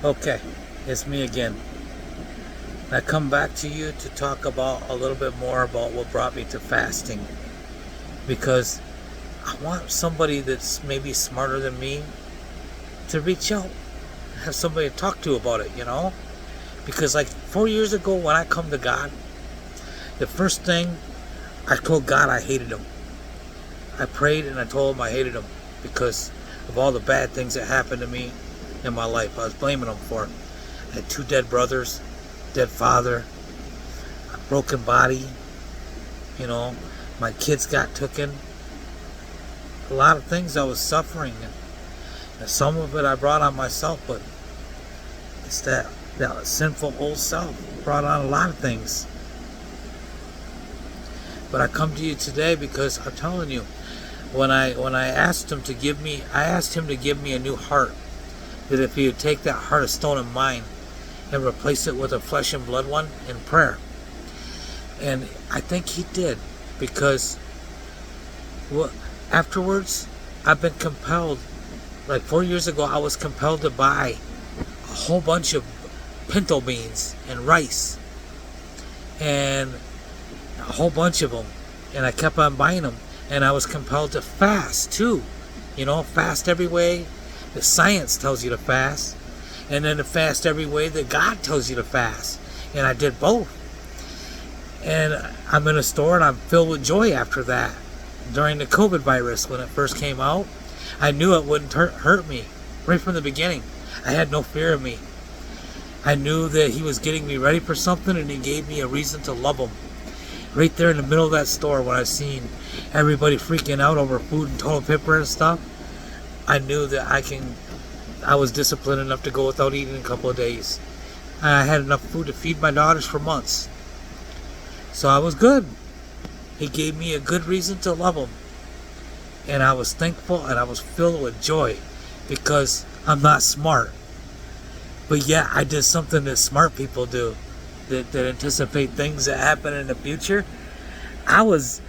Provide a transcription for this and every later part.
Okay, it's me again. I come back to you to talk about a little bit more about what brought me to fasting, because I want somebody that's maybe smarter than me to reach out, have somebody to talk to about it. Because like 4 years ago when I come to God, the first thing I told God I hated him. I prayed and I told him I hated him because of all the bad things that happened to me in my life. I was blaming him for it. I had 2 dead brothers, dead father, a broken body. You know, my kids got taken. A lot of things I was suffering, and some of it I brought on myself. But it's that sinful old self brought on a lot of things. But I come to you today because I'm telling you, when I asked him to give me, I asked him to give me a new heart. That if he would take that heart of stone in mine and replace it with a flesh and blood one in prayer. And I think he did, because afterwards I've been compelled, like 4 years ago I was compelled to buy a whole bunch of pinto beans and rice and a whole bunch of them, and I kept on buying them, and I was compelled to fast too. Fast every way the science tells you to fast, and then to fast every way that God tells you to fast. And I did both. And I'm in a store and I'm filled with joy after that. During the COVID virus, when it first came out, I knew it wouldn't hurt me right from the beginning. I had no fear of me. I knew that he was getting me ready for something, and he gave me a reason to love him. Right there in the middle of that store, when I seen everybody freaking out over food and toilet paper and stuff, I knew that I was disciplined enough to go without eating a couple of days. I had enough food to feed my daughters for months. So I was good. He gave me a good reason to love him. And I was thankful, and I was filled with joy, because I'm not smart. But yeah, I did something that smart people do, that anticipate things that happen in the future. I was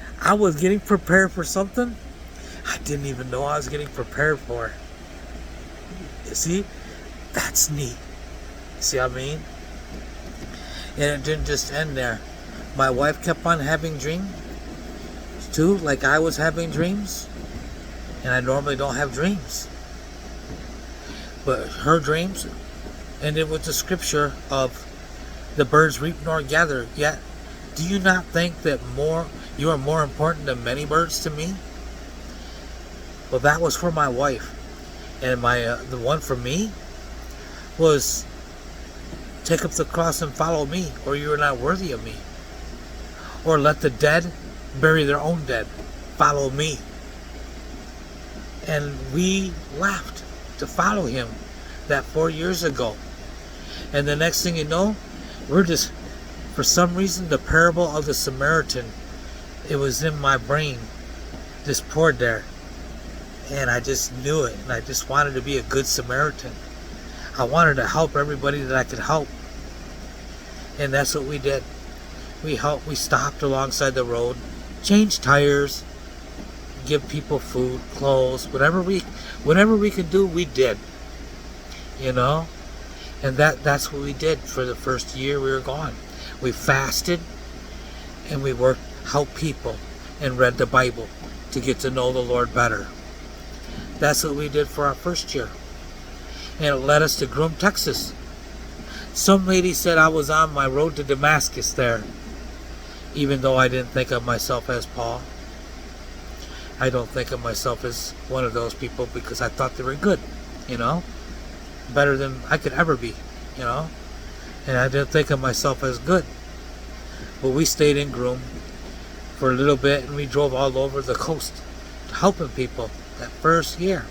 getting prepared for something I didn't even know I was getting prepared for. You see? That's neat. See what I mean? And it didn't just end there. My wife kept on having dreams too, like I was having dreams. And I normally don't have dreams. But her dreams ended with the scripture of the birds reap nor gather, yet do you not think that you are more important than many birds to me? Well, that was for my wife. And the one for me was, take up the cross and follow me, or you are not worthy of me. Or let the dead bury their own dead. Follow me. And we left to follow him that 4 years ago. And the next thing you know, for some reason, the parable of the Samaritan, it was in my brain, just poured there. And I just knew it, and I just wanted to be a good Samaritan. I wanted to help everybody that I could help. And that's what we did. We stopped alongside the road, changed tires, give people food, clothes, whatever we could do, we did. And that's what we did for the first year we were gone. We fasted, and we helped people, and read the Bible to get to know the Lord better. That's what we did for our first year. And it led us to Groom, Texas. Some lady said I was on my road to Damascus there, even though I didn't think of myself as Paul. I don't think of myself as one of those people, because I thought they were good, better than I could ever be, and I didn't think of myself as good. But we stayed in Groom for a little bit, and we drove all over the coast helping people that first year.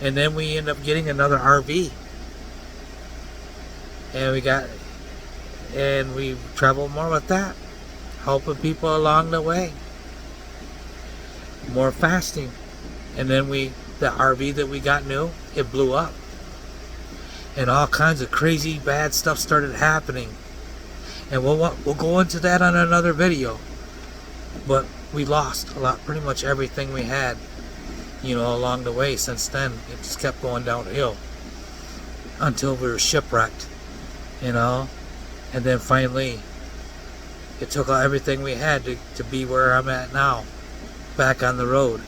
And then we ended up getting another RV, and we traveled more with that, helping people along the way, more fasting. And then the RV that we got new, it blew up, and all kinds of crazy bad stuff started happening. And we'll go into that on another video. But we lost pretty much everything we had, along the way. Since then, it just kept going downhill. until we were shipwrecked, you know. And then finally, it took everything we had to be where I'm at now, back on the road,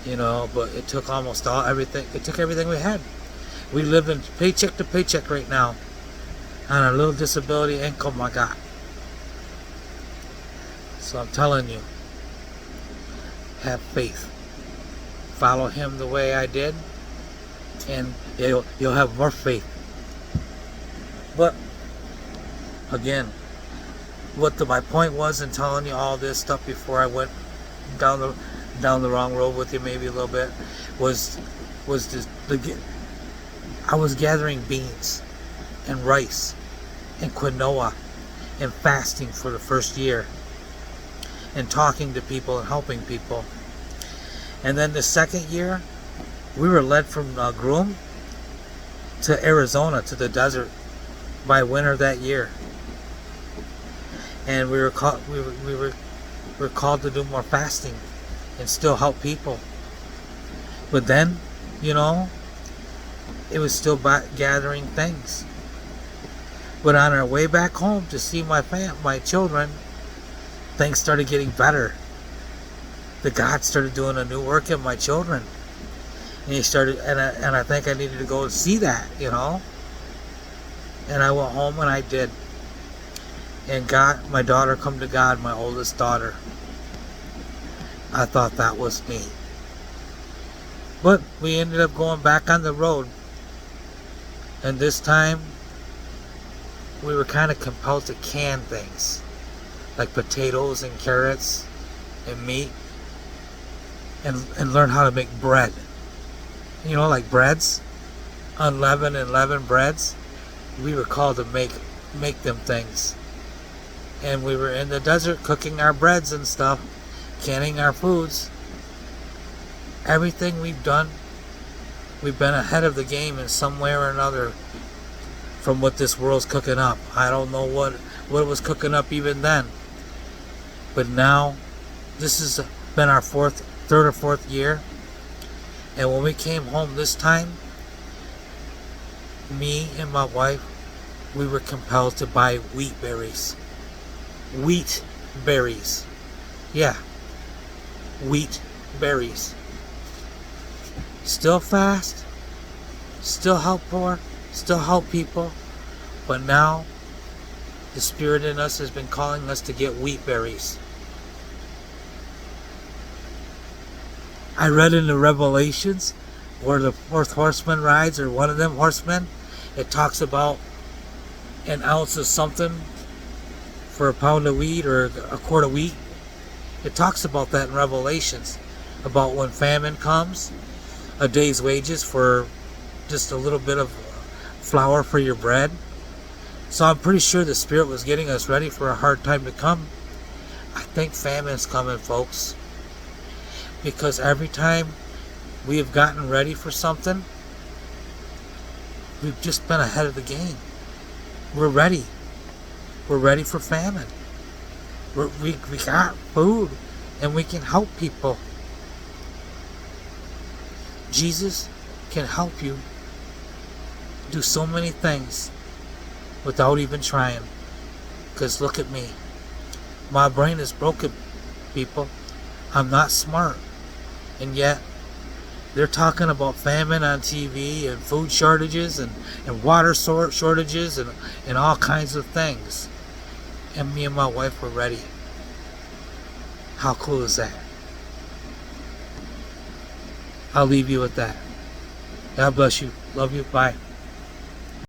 you know. But it took almost everything. It took everything we had. We live in paycheck to paycheck right now on a little disability income I got. So I'm telling you, have faith. Follow him the way I did, and you'll have more faith. But again, my point was in telling you all this stuff before I went down the wrong road with you, maybe a little bit, was just I was gathering beans and rice and quinoa and fasting for the first year and talking to people and helping people. And then the second year, we were led from Groom to Arizona, to the desert, by winter that year. And we were called to do more fasting and still help people. But then, you know, it was still gathering things. But on our way back home to see my children, things started getting better. The God started doing a new work in my children. And he started, and I think I needed to go and see that, you know. And I went home and I did. And my daughter come to God, my oldest daughter. I thought that was me. But we ended up going back on the road. And this time, we were kind of compelled to can things. Like potatoes and carrots and meat. And learn how to make bread. You know, like breads. Unleavened and leavened breads. We were called to make them things. And we were in the desert cooking our breads and stuff. Canning our foods. Everything we've done, we've been ahead of the game in some way or another from what this world's cooking up. I don't know what it was cooking up even then. But now, this has been our third or fourth year. And when we came home this time, me and my wife, we were compelled to buy wheat berries. Wheat berries. Yeah. Wheat berries. Still fast, still help poor, still help people, but now the Spirit in us has been calling us to get wheat berries. I read in the Revelations where the fourth horseman rides, or one of them horsemen, it talks about an ounce of something for a pound of wheat or a quart of wheat. It talks about that in Revelations, about when famine comes, a day's wages for just a little bit of flour for your bread. So I'm pretty sure the Spirit was getting us ready for a hard time to come. I think famine's coming, folks. Because every time we have gotten ready for something, we've just been ahead of the game. We're ready. We're ready for famine. We got food and we can help people. Jesus can help you do so many things without even trying. Because look at me. My brain is broken, people. I'm not smart. And yet, they're talking about famine on TV and food shortages and water shortages and all kinds of things. And me and my wife were ready. How cool is that? I'll leave you with that. God bless you. Love you. Bye.